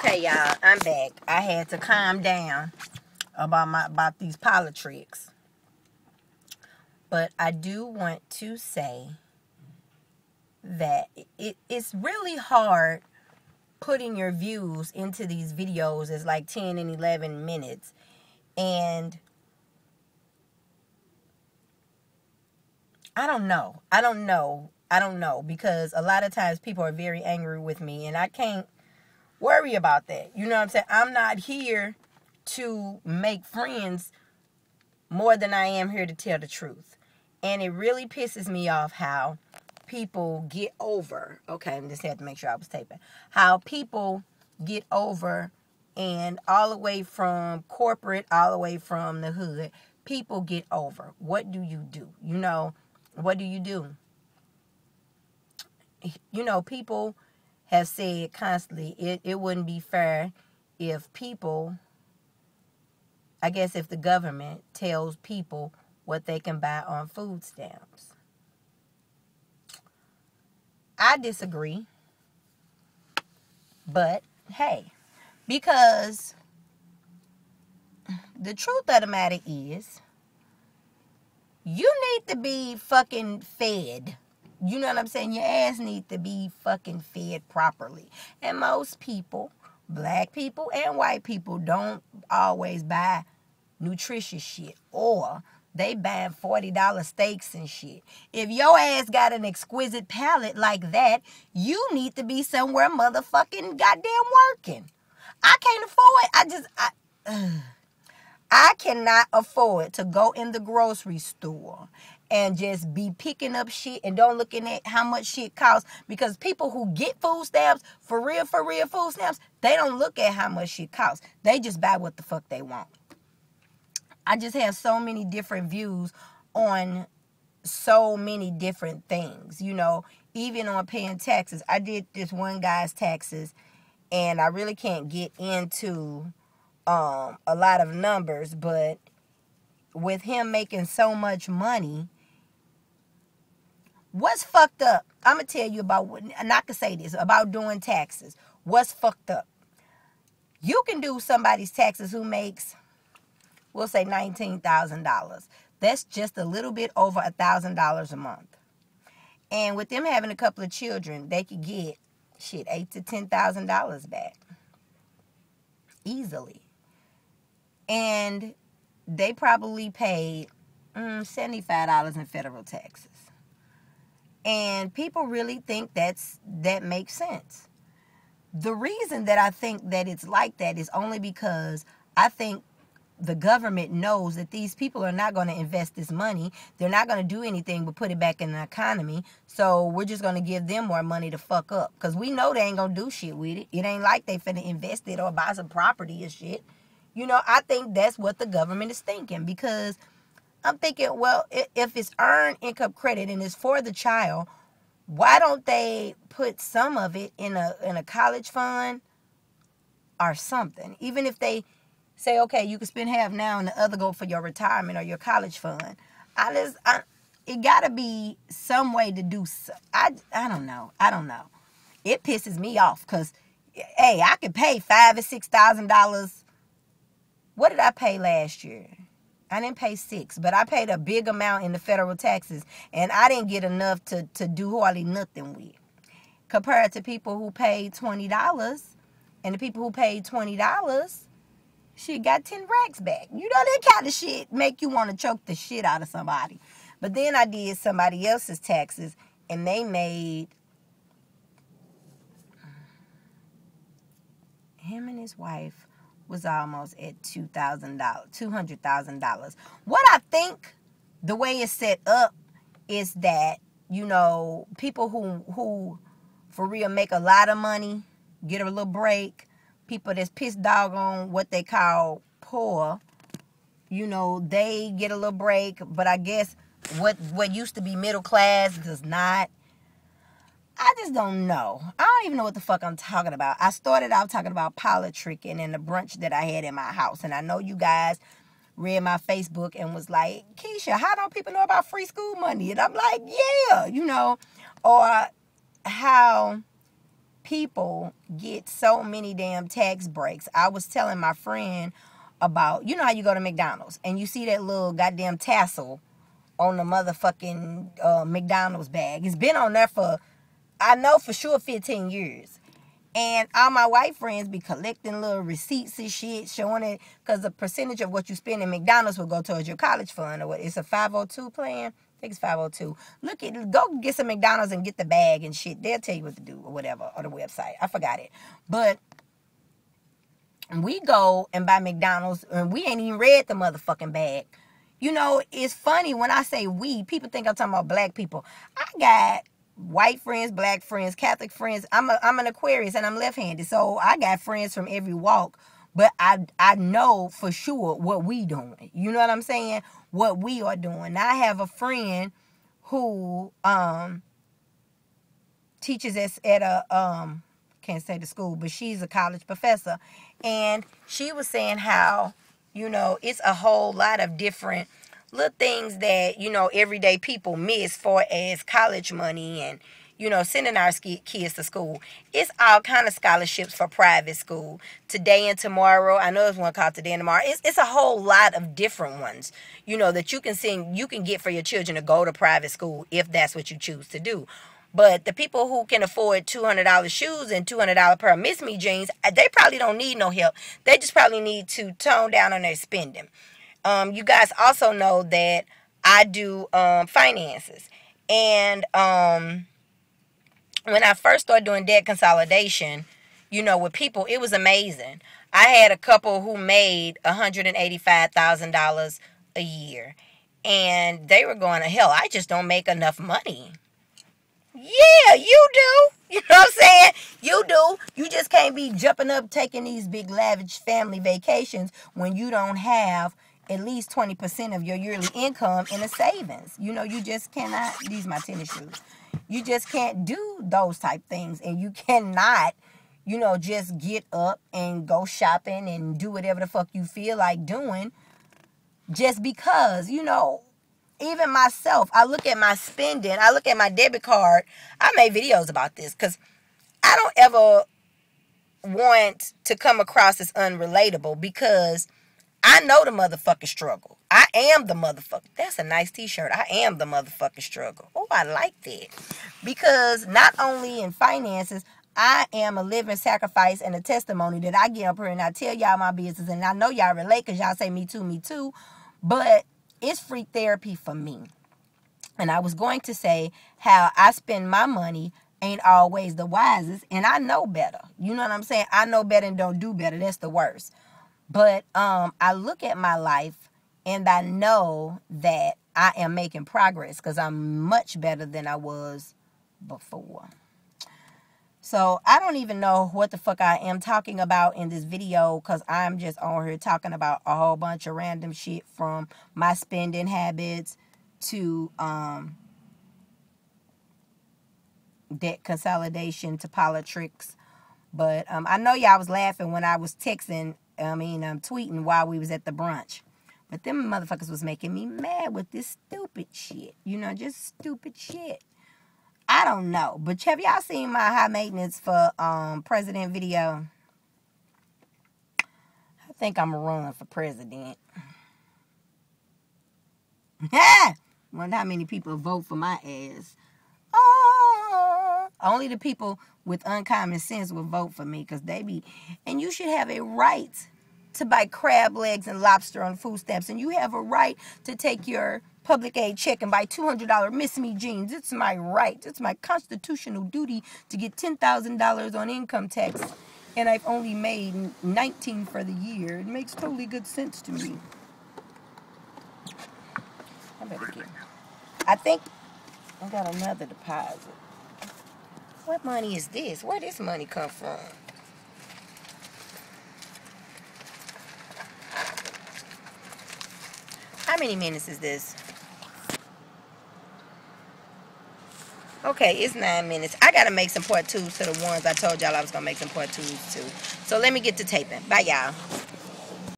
Okay, y'all, I'm back. I had to calm down about these POLI-TRICKs. But I do want to say that it's really hard putting your views into these videos. It's like 10 and 11 minutes. And I don't know. Because a lot of times people are very angry with me, and I can't worry about that. You know what I'm saying? I'm not here to make friends more than I am here to tell the truth. And it really pisses me off how people get over. Okay, I just had to make sure I was taping. How people get over, and all the way from corporate, all the way from the hood, people get over. What do you do? You know, what do you do? You know, people have said constantly it wouldn't be fair if people, I guess if the government tells people what they can buy on food stamps. I disagree. But hey, because the truth of the matter is, you need to be fucking fed. You know what I'm saying? Your ass needs to be fucking fed properly. And most people, black people and white people, don't always buy nutritious shit. Or they buy $40 steaks and shit. If your ass got an exquisite palate like that, you need to be somewhere motherfucking goddamn working. I can't afford it. I cannot afford to go in the grocery store and just be picking up shit and don't looking at how much shit costs, because people who get food stamps, for real food stamps, they don't look at how much shit costs. They just buy what the fuck they want. I just have so many different views on so many different things, you know, even on paying taxes. I did this one guy's taxes, and I really can't get into a lot of numbers, but with him making so much money, what's fucked up? I'm gonna tell you about what, and I can say this about doing taxes. What's fucked up? You can do somebody's taxes who makes, we'll say $19,000. That's just a little bit over $1,000 a month. And with them having a couple of children, they could get shit $8,000 to $10,000 back easily. And they probably paid $75 in federal taxes. And people really think that makes sense. The reason that I think that it's like that is only because I think the government knows that these people are not going to invest this money. They're not going to do anything but put it back in the economy. So we're just going to give them more money to fuck up. Because we know they ain't going to do shit with it. It ain't like they finna invest it or buy some property or shit. You know, I think that's what the government is thinking. Because I'm thinking, well, if it's earned income credit and it's for the child, why don't they put some of it in a college fund or something? Even if they say, okay, you can spend half now and the other go for your retirement or your college fund. It got to be some way to do so. I don't know. It pisses me off because, hey, I could pay $5,000 or $6,000. What did I pay last year? I didn't pay $6,000, but I paid a big amount in the federal taxes, and I didn't get enough to do hardly nothing with. Compared to people who paid $20, and the people who paid $20, she got 10 racks back. You know, that kind of shit make you want to choke the shit out of somebody. But then I did somebody else's taxes, and they made, him and his wife was almost at $200,000. What I think the way it's set up is that, you know, people who for real make a lot of money get a little break. People that's pissed dog on what they call poor, you know, they get a little break. But I guess what used to be middle class does not. I just don't know. I don't even know what the fuck I'm talking about. I started out talking about POLI-TRICKIN and the brunch that I had in my house. And I know you guys read my Facebook and was like, Keisha, how don't people know about free school money? And I'm like, yeah, you know. Or how people get so many damn tax breaks. I was telling my friend about, you know how you go to McDonald's and you see that little goddamn tassel on the motherfucking McDonald's bag. It's been on there for, I know for sure, 15 years. And all my white friends be collecting little receipts and shit, showing it, because the percentage of what you spend in McDonald's will go towards your college fund or what. It's a 502 plan. I think it's 502. Look at, go get some McDonald's and get the bag and shit. They'll tell you what to do or whatever, or the website. I forgot it. But we go and buy McDonald's and we ain't even read the motherfucking bag. You know, it's funny when I say we, people think I'm talking about black people. I got white friends, black friends, Catholic friends. I'm an Aquarius and I'm left-handed. So I got friends from every walk. But I know for sure what we doing. You know what I'm saying? What we are doing. Now, I have a friend who teaches us at a can't say the school, but she's a college professor. And she was saying how, you know, it's a whole lot of different little things that, you know, everyday people miss for as college money and, you know, sending our kids to school. It's all kind of scholarships for private school. Today and tomorrow. I know there's one called Today and Tomorrow. It's a whole lot of different ones, you know, that you can get for your children to go to private school if that's what you choose to do. But the people who can afford $200 shoes and $200 pair of Miss Me jeans, they probably don't need no help. They just probably need to tone down on their spending. You guys also know that I do finances. And when I first started doing debt consolidation, you know, with people, it was amazing. I had a couple who made $185,000 a year. And they were going to hell. I just don't make enough money. Yeah, you do. You know what I'm saying? You do. You just can't be jumping up taking these big lavish family vacations when you don't have at least 20% of your yearly income in a savings. You know, you just cannot. These are my tennis shoes. You just can't do those type things. And you cannot, you know, just get up and go shopping and do whatever the fuck you feel like doing just because, you know. Even myself, I look at my spending. I look at my debit card. I made videos about this because I don't ever want to come across as unrelatable because I know the motherfucking struggle. I am the motherfucker. That's a nice t-shirt. I am the motherfucking struggle. Oh, I like that. Because not only in finances, I am a living sacrifice and a testimony that I get up here and I tell y'all my business. And I know y'all relate because y'all say me too. But it's free therapy for me. And I was going to say how I spend my money ain't always the wisest. And I know better. You know what I'm saying? I know better and don't do better. That's the worst. But I look at my life and I know that I am making progress because I'm much better than I was before. So I don't even know what the fuck I am talking about in this video because I'm just on here talking about a whole bunch of random shit from my spending habits to debt consolidation to POLI-TRICKs. But I know y'all was laughing when I was tweeting while we was at the brunch. But them motherfuckers was making me mad with this stupid shit. You know, just stupid shit. I don't know. But have y'all seen my high maintenance for president video? I think I'm going to run for president. Wonder how many people vote for my ass. Oh, only the people with uncommon sense will vote for me because they be... And you should have a right to buy crab legs and lobster on food stamps. And you have a right to take your public aid check and buy $200 Miss Me jeans. It's my right. It's my constitutional duty to get $10,000 on income tax. And I've only made $19 for the year. It makes totally good sense to me. I better get... I think I got another deposit. What money is this? Where this money come from? How many minutes is this? Okay, it's 9 minutes. I gotta make some part twos to the ones I told y'all I was gonna make some part twos to. So let me get to taping. Bye, y'all.